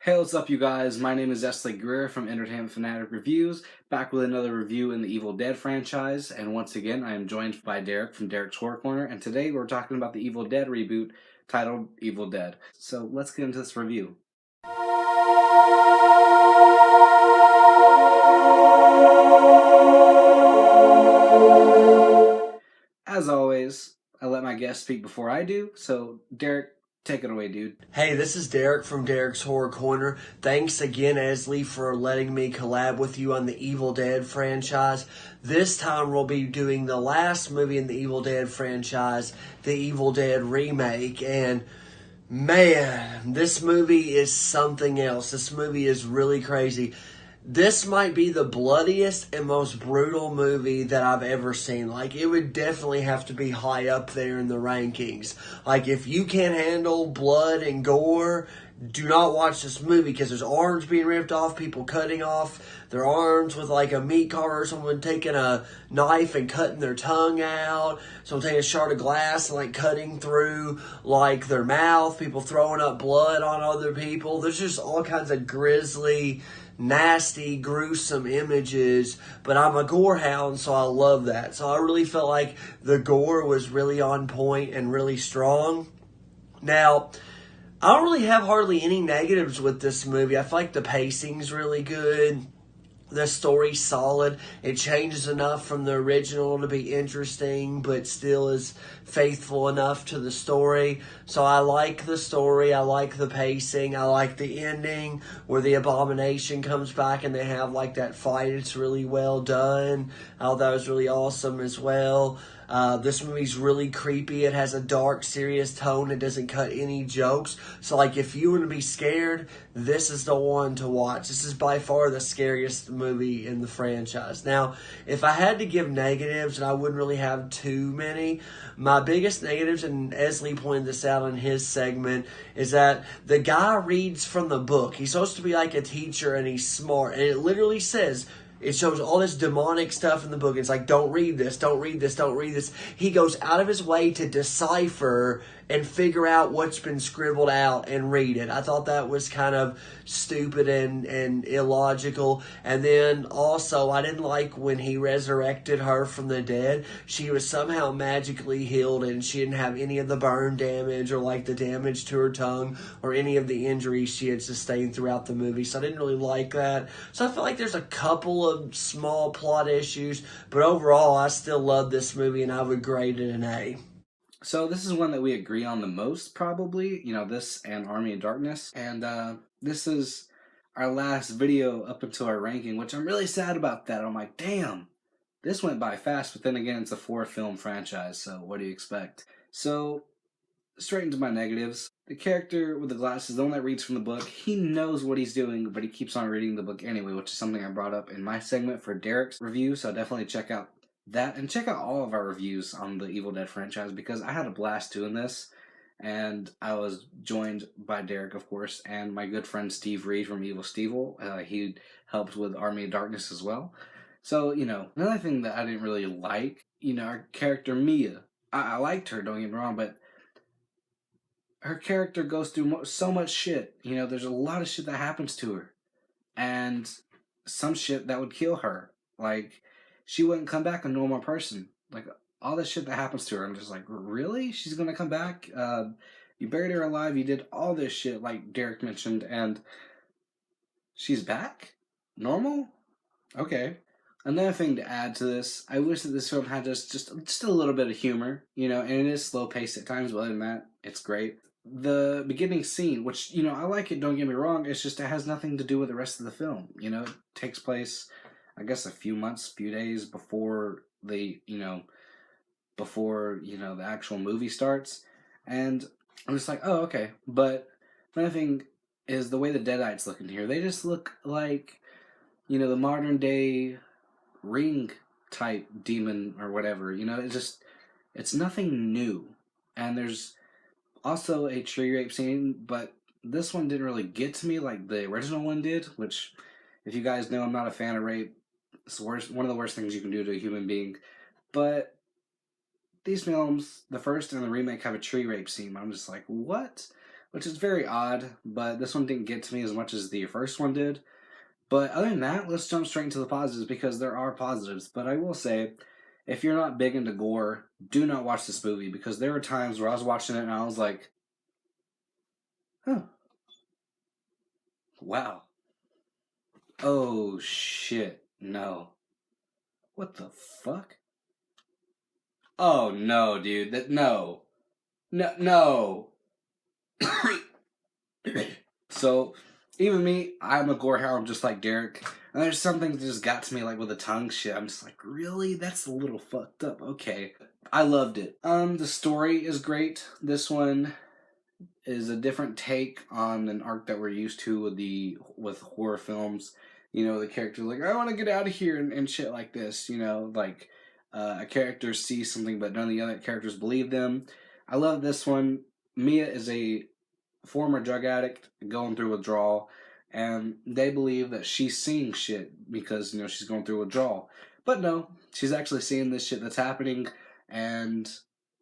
Hey, what's up, you guys? My name is Esley Greer from Entertainment Fanatic Reviews, back with another review in the Evil Dead franchise. And once again, I am joined by Derek from Derek's Horror Corner, and today we're talking about the Evil Dead reboot titled Evil Dead. So let's get into this review. As always, I let my guests speak before I do, so Derek, take it away, dude. Hey, this is Derek from Derek's Horror Corner. Thanks again, Esley, for letting me collab with you on the Evil Dead franchise. This time we'll be doing the last movie in the Evil Dead franchise, the Evil Dead remake. And man, this movie is something else. This movie is really crazy. This might be the bloodiest and most brutal movie that I've ever seen. Like, it would definitely have to be high up there in the rankings. Like, if you can't handle blood and gore, do not watch this movie because there's arms being ripped off, people cutting off their arms with like a meat carver, someone taking a knife and cutting their tongue out, someone taking a shard of glass and like cutting through like their mouth, people throwing up blood on other people. There's just all kinds of grisly, nasty, gruesome images, but I'm a gore hound, so I love that. So I really felt like the gore was really on point and really strong. Now, I don't really have hardly any negatives with this movie. I feel like the pacing's really good. The story's solid. It changes enough from the original to be interesting, but still is faithful enough to the story. So I like the story. I like the pacing. I like the ending where the abomination comes back and they have like that fight. It's really well done. I thought that was really awesome as well. This movie's really creepy. It has a dark, serious tone. It doesn't cut any jokes. So, like, if you want to be scared, this is the one to watch. This is by far the scariest movie in the franchise. Now, if I had to give negatives, and I wouldn't really have too many, my biggest negatives, and Esley pointed this out in his segment, is that the guy reads from the book. He's supposed to be like a teacher, and he's smart. And it literally says, it shows all this demonic stuff in the book. It's like, don't read this, don't read this, don't read this. He goes out of his way to decipher and figure out what's been scribbled out and read it. I thought that was kind of stupid and illogical. And then also, I didn't like when he resurrected her from the dead. She was somehow magically healed and she didn't have any of the burn damage or like the damage to her tongue or any of the injuries she had sustained throughout the movie. So I didn't really like that. So I feel like there's a couple of small plot issues, but overall, I still love this movie and I would grade it an A. So this is one that we agree on the most, probably. You know, this and Army of Darkness. And this is our last video up until our ranking, which I'm really sad about that. I'm like, damn, this went by fast. But then again, it's a 4-film franchise, so what do you expect? So, straight into my negatives. The character with the glasses, the one that reads from the book, he knows what he's doing, but he keeps on reading the book anyway, which is something I brought up in my segment for Derek's review, so definitely check out that, and check out all of our reviews on the Evil Dead franchise, because I had a blast doing this, and I was joined by Derek, of course, and my good friend Steve Reed from Evil Stevel. He helped with Army of Darkness as well. So, you know, another thing that I didn't really like, you know, our character Mia. I liked her, don't get me wrong, but her character goes through so much shit. You know, there's a lot of shit that happens to her, and some shit that would kill her. Like, she wouldn't come back a normal person. Like, all the shit that happens to her, I'm just like, really? She's gonna come back? You buried her alive, you did all this shit, like Derek mentioned, and she's back? Normal? Okay. Another thing to add to this, I wish that this film had just a little bit of humor, you know, and it is slow paced at times, but other than that, it's great. The beginning scene, which, you know, I like it, don't get me wrong, it's just it has nothing to do with the rest of the film. You know, it takes place, I guess, a few months, few days before the actual movie starts. And I'm just like, oh, okay. But another thing is the way the Deadites look in here. They just look like, you know, the modern day Ring type demon or whatever. You know, it's nothing new. And there's also a tree rape scene, but this one didn't really get to me like the original one did, which, if you guys know, I'm not a fan of rape. It's one of the worst things you can do to a human being. But these films, the first and the remake, have a tree rape scene. I'm just like, what? which is very odd, but this one didn't get to me as much as the first one did. But other than that, let's jump straight into the positives because there are positives. But I will say, if you're not big into gore, do not watch this movie because there were times where I was watching it and I was like, huh, wow. Oh shit, no. What the fuck? Oh no, dude. No. No, no. So, even me, I'm a gore hound just like Derek. And there's something that just got to me, like with the tongue shit. I'm just like, really? That's a little fucked up. Okay. I loved it. The story is great. This one is a different take on an arc that we're used to with horror films. You know, the character's like, I want to get out of here and shit like this. You know, like a character sees something, but none of the other characters believe them. I love this one. Mia is a former drug addict going through withdrawal, and they believe that she's seeing shit because she's going through withdrawal. But no, she's actually seeing this shit that's happening, and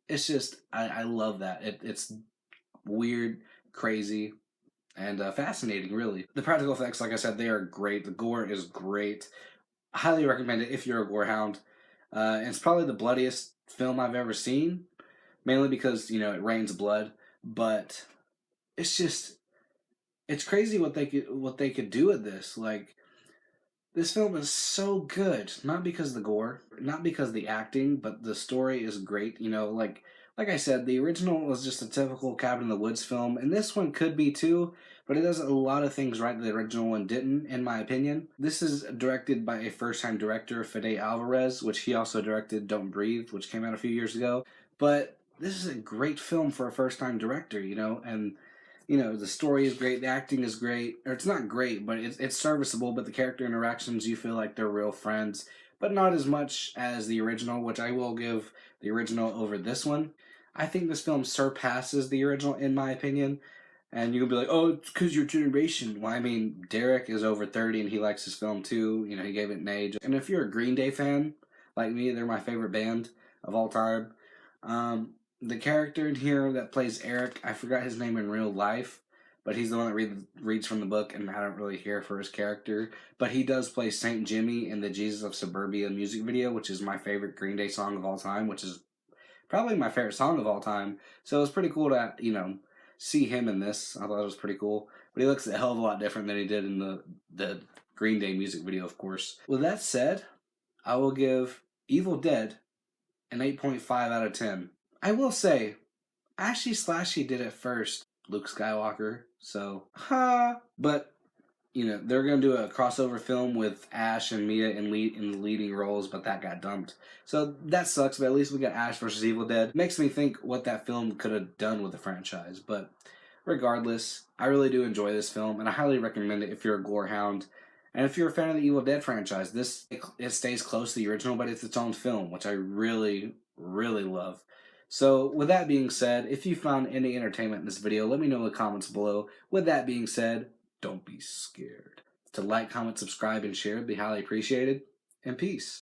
it's just I love that. It's weird, crazy, and fascinating. Really, the practical effects, like I said, they are great. The gore is great. I highly recommend it if you're a gore hound. And it's probably the bloodiest film I've ever seen, mainly because it rains blood, but it's just it's crazy what they could do with this. Like this film is so good, not because of the gore, not because of the acting, but the story is great. Like I said, the original was just a typical cabin in the woods film, and this one could be too, but it does a lot of things right that the original one didn't, in my opinion. This is directed by a first-time director, Fede Alvarez, which he also directed Don't Breathe, which came out a few years ago. But this is a great film for a first-time director, and the story is great, the acting is great, or it's not great, but it's serviceable. But the character interactions, you feel like they're real friends, but not as much as the original, which I will give the original over this one. I think this film surpasses the original, in my opinion. And you can be like, oh, it's because your generation. Well, I mean, Derek is over 30 and he likes his film too. He gave it an age. And if you're a Green Day fan, like me, they're my favorite band of all time. Um, the character in here that plays Eric, I forgot his name in real life, but he's the one that reads from the book, and I don't really care for his character. But he does play Saint Jimmy in the Jesus of Suburbia music video, which is my favorite Green Day song of all time, which is probably my favorite song of all time. So it was pretty cool to, see him in this. I thought it was pretty cool. But he looks a hell of a lot different than he did in the Green Day music video, of course. With that said, I will give Evil Dead an 8.5 out of 10. I will say, Ashy Slashy did it first, Luke Skywalker. So, but they're gonna do a crossover film with Ash and Mia in the leading roles, but that got dumped. So that sucks. But at least we got Ash versus Evil Dead. Makes me think what that film could have done with the franchise. But regardless, I really do enjoy this film, and I highly recommend it if you're a gore hound. And if you're a fan of the Evil Dead franchise, it stays close to the original, but it's its own film, which I really, really love. So, with that being said, if you found any entertainment in this video, let me know in the comments below. With that being said, don't be scared. To like, comment, subscribe, and share would be highly appreciated. And peace.